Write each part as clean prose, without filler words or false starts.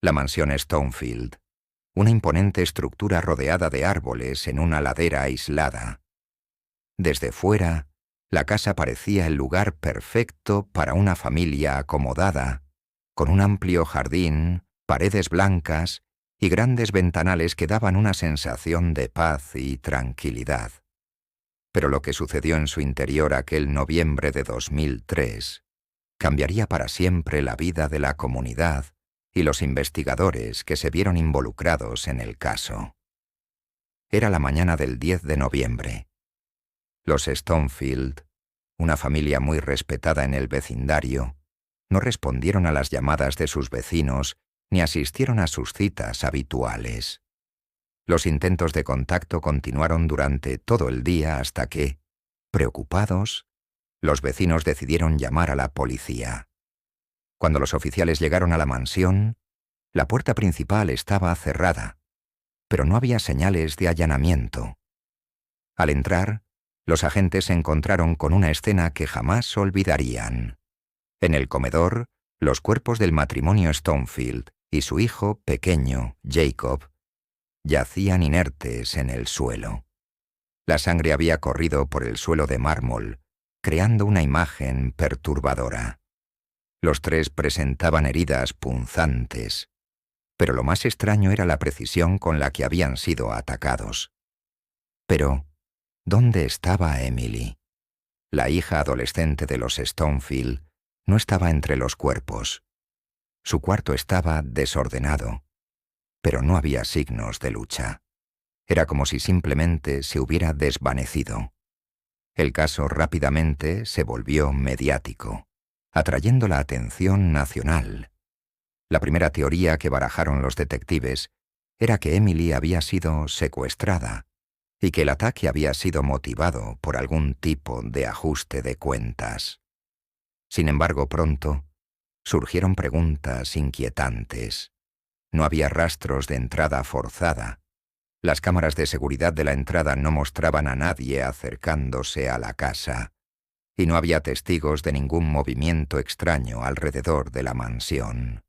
La mansión Stonefield, una imponente estructura rodeada de árboles en una ladera aislada. Desde fuera, la casa parecía el lugar perfecto para una familia acomodada, con un amplio jardín, paredes blancas y grandes ventanales que daban una sensación de paz y tranquilidad. Pero lo que sucedió en su interior aquel noviembre de 2003 cambiaría para siempre la vida de la comunidad y los investigadores que se vieron involucrados en el caso. Era la mañana del 10 de noviembre. Los Stonefield, una familia muy respetada en el vecindario, no respondieron a las llamadas de sus vecinos ni asistieron a sus citas habituales. Los intentos de contacto continuaron durante todo el día hasta que, preocupados, los vecinos decidieron llamar a la policía. Cuando los oficiales llegaron a la mansión, la puerta principal estaba cerrada, pero no había señales de allanamiento. Al entrar, los agentes se encontraron con una escena que jamás olvidarían. En el comedor, los cuerpos del matrimonio Stonefield y su hijo pequeño, Jacob, yacían inertes en el suelo. La sangre había corrido por el suelo de mármol, creando una imagen perturbadora. Los tres presentaban heridas punzantes, pero lo más extraño era la precisión con la que habían sido atacados. Pero, ¿dónde estaba Emily? La hija adolescente de los Stonefield no estaba entre los cuerpos. Su cuarto estaba desordenado, pero no había signos de lucha. Era como si simplemente se hubiera desvanecido. El caso rápidamente se volvió mediático, atrayendo la atención nacional. La primera teoría que barajaron los detectives era que Emily había sido secuestrada y que el ataque había sido motivado por algún tipo de ajuste de cuentas. Sin embargo, pronto surgieron preguntas inquietantes. No había rastros de entrada forzada. Las cámaras de seguridad de la entrada no mostraban a nadie acercándose a la casa, y no había testigos de ningún movimiento extraño alrededor de la mansión.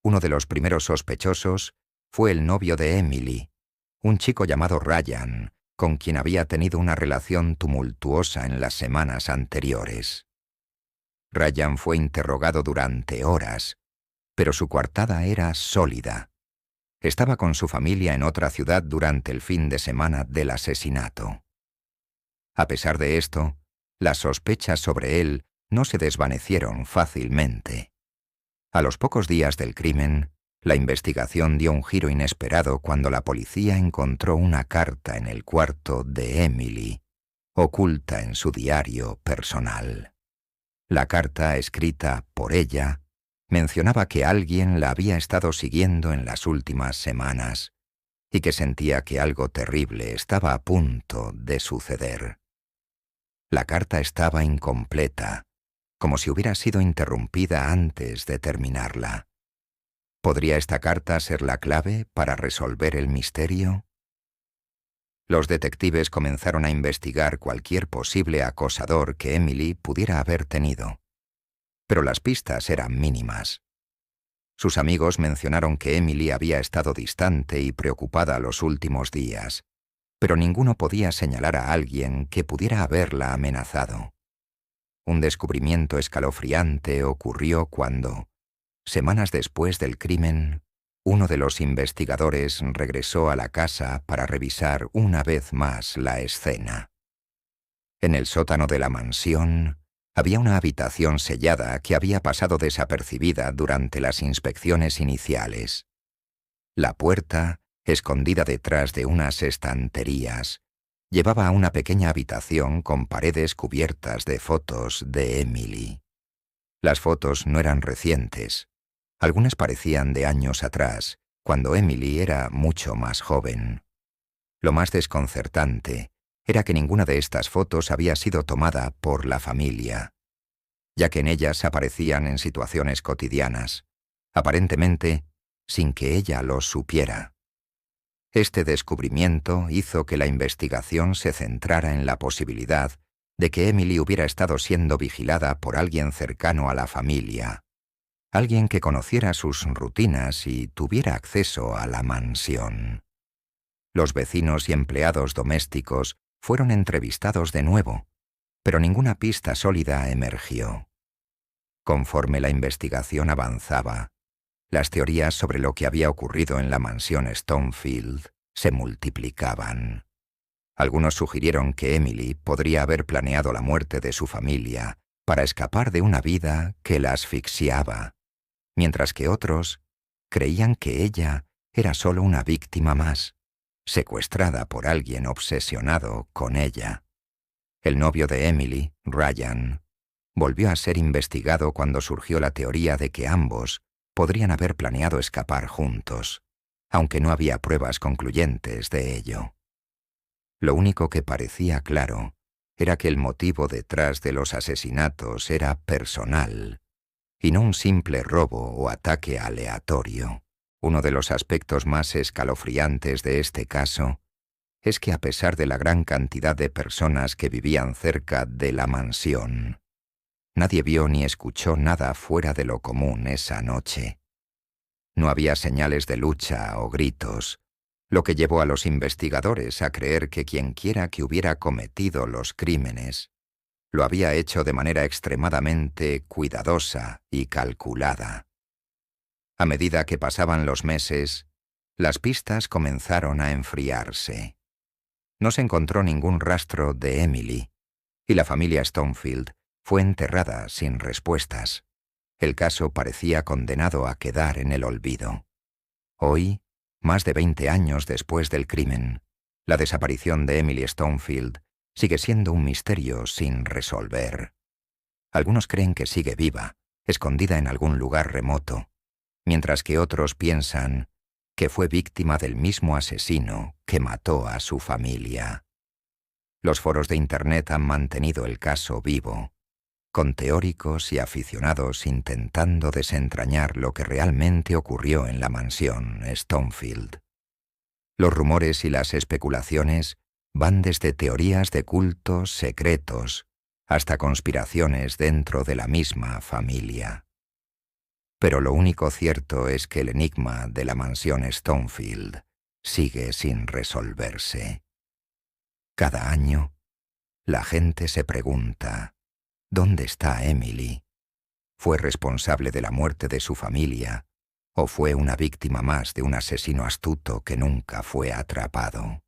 Uno de los primeros sospechosos fue el novio de Emily, un chico llamado Ryan, con quien había tenido una relación tumultuosa en las semanas anteriores. Ryan fue interrogado durante horas, pero su coartada era sólida. Estaba con su familia en otra ciudad durante el fin de semana del asesinato. A pesar de esto, las sospechas sobre él no se desvanecieron fácilmente. A los pocos días del crimen, la investigación dio un giro inesperado cuando la policía encontró una carta en el cuarto de Emily, oculta en su diario personal. La carta, escrita por ella, mencionaba que alguien la había estado siguiendo en las últimas semanas y que sentía que algo terrible estaba a punto de suceder. La carta estaba incompleta, como si hubiera sido interrumpida antes de terminarla. ¿Podría esta carta ser la clave para resolver el misterio? Los detectives comenzaron a investigar cualquier posible acosador que Emily pudiera haber tenido, pero las pistas eran mínimas. Sus amigos mencionaron que Emily había estado distante y preocupada los últimos días, pero ninguno podía señalar a alguien que pudiera haberla amenazado. Un descubrimiento escalofriante ocurrió cuando, semanas después del crimen, uno de los investigadores regresó a la casa para revisar una vez más la escena. En el sótano de la mansión había una habitación sellada que había pasado desapercibida durante las inspecciones iniciales. La puerta, escondida detrás de unas estanterías, llevaba a una pequeña habitación con paredes cubiertas de fotos de Emily. Las fotos no eran recientes. Algunas parecían de años atrás, cuando Emily era mucho más joven. Lo más desconcertante era que ninguna de estas fotos había sido tomada por la familia, ya que en ellas aparecían en situaciones cotidianas, aparentemente sin que ella lo supiera. Este descubrimiento hizo que la investigación se centrara en la posibilidad de que Emily hubiera estado siendo vigilada por alguien cercano a la familia, alguien que conociera sus rutinas y tuviera acceso a la mansión. Los vecinos y empleados domésticos fueron entrevistados de nuevo, pero ninguna pista sólida emergió. Conforme la investigación avanzaba, las teorías sobre lo que había ocurrido en la mansión Stonefield se multiplicaban. Algunos sugirieron que Emily podría haber planeado la muerte de su familia para escapar de una vida que la asfixiaba, mientras que otros creían que ella era solo una víctima más, secuestrada por alguien obsesionado con ella. El novio de Emily, Ryan, volvió a ser investigado cuando surgió la teoría de que ambos podrían haber planeado escapar juntos, aunque no había pruebas concluyentes de ello. Lo único que parecía claro era que el motivo detrás de los asesinatos era personal, y no un simple robo o ataque aleatorio. Uno de los aspectos más escalofriantes de este caso es que a pesar de la gran cantidad de personas que vivían cerca de la mansión, nadie vio ni escuchó nada fuera de lo común esa noche. No había señales de lucha o gritos, lo que llevó a los investigadores a creer que quienquiera que hubiera cometido los crímenes lo había hecho de manera extremadamente cuidadosa y calculada. A medida que pasaban los meses, las pistas comenzaron a enfriarse. No se encontró ningún rastro de Emily, y la familia Stonefield fue enterrada sin respuestas. El caso parecía condenado a quedar en el olvido. Hoy, más de 20 años después del crimen, la desaparición de Emily Stonefield sigue siendo un misterio sin resolver. Algunos creen que sigue viva, escondida en algún lugar remoto, mientras que otros piensan que fue víctima del mismo asesino que mató a su familia. Los foros de Internet han mantenido el caso vivo, con teóricos y aficionados intentando desentrañar lo que realmente ocurrió en la mansión Stonefield. Los rumores y las especulaciones van desde teorías de cultos secretos hasta conspiraciones dentro de la misma familia. Pero lo único cierto es que el enigma de la mansión Stonefield sigue sin resolverse. Cada año, la gente se pregunta: ¿dónde está Emily? ¿Fue responsable de la muerte de su familia o fue una víctima más de un asesino astuto que nunca fue atrapado?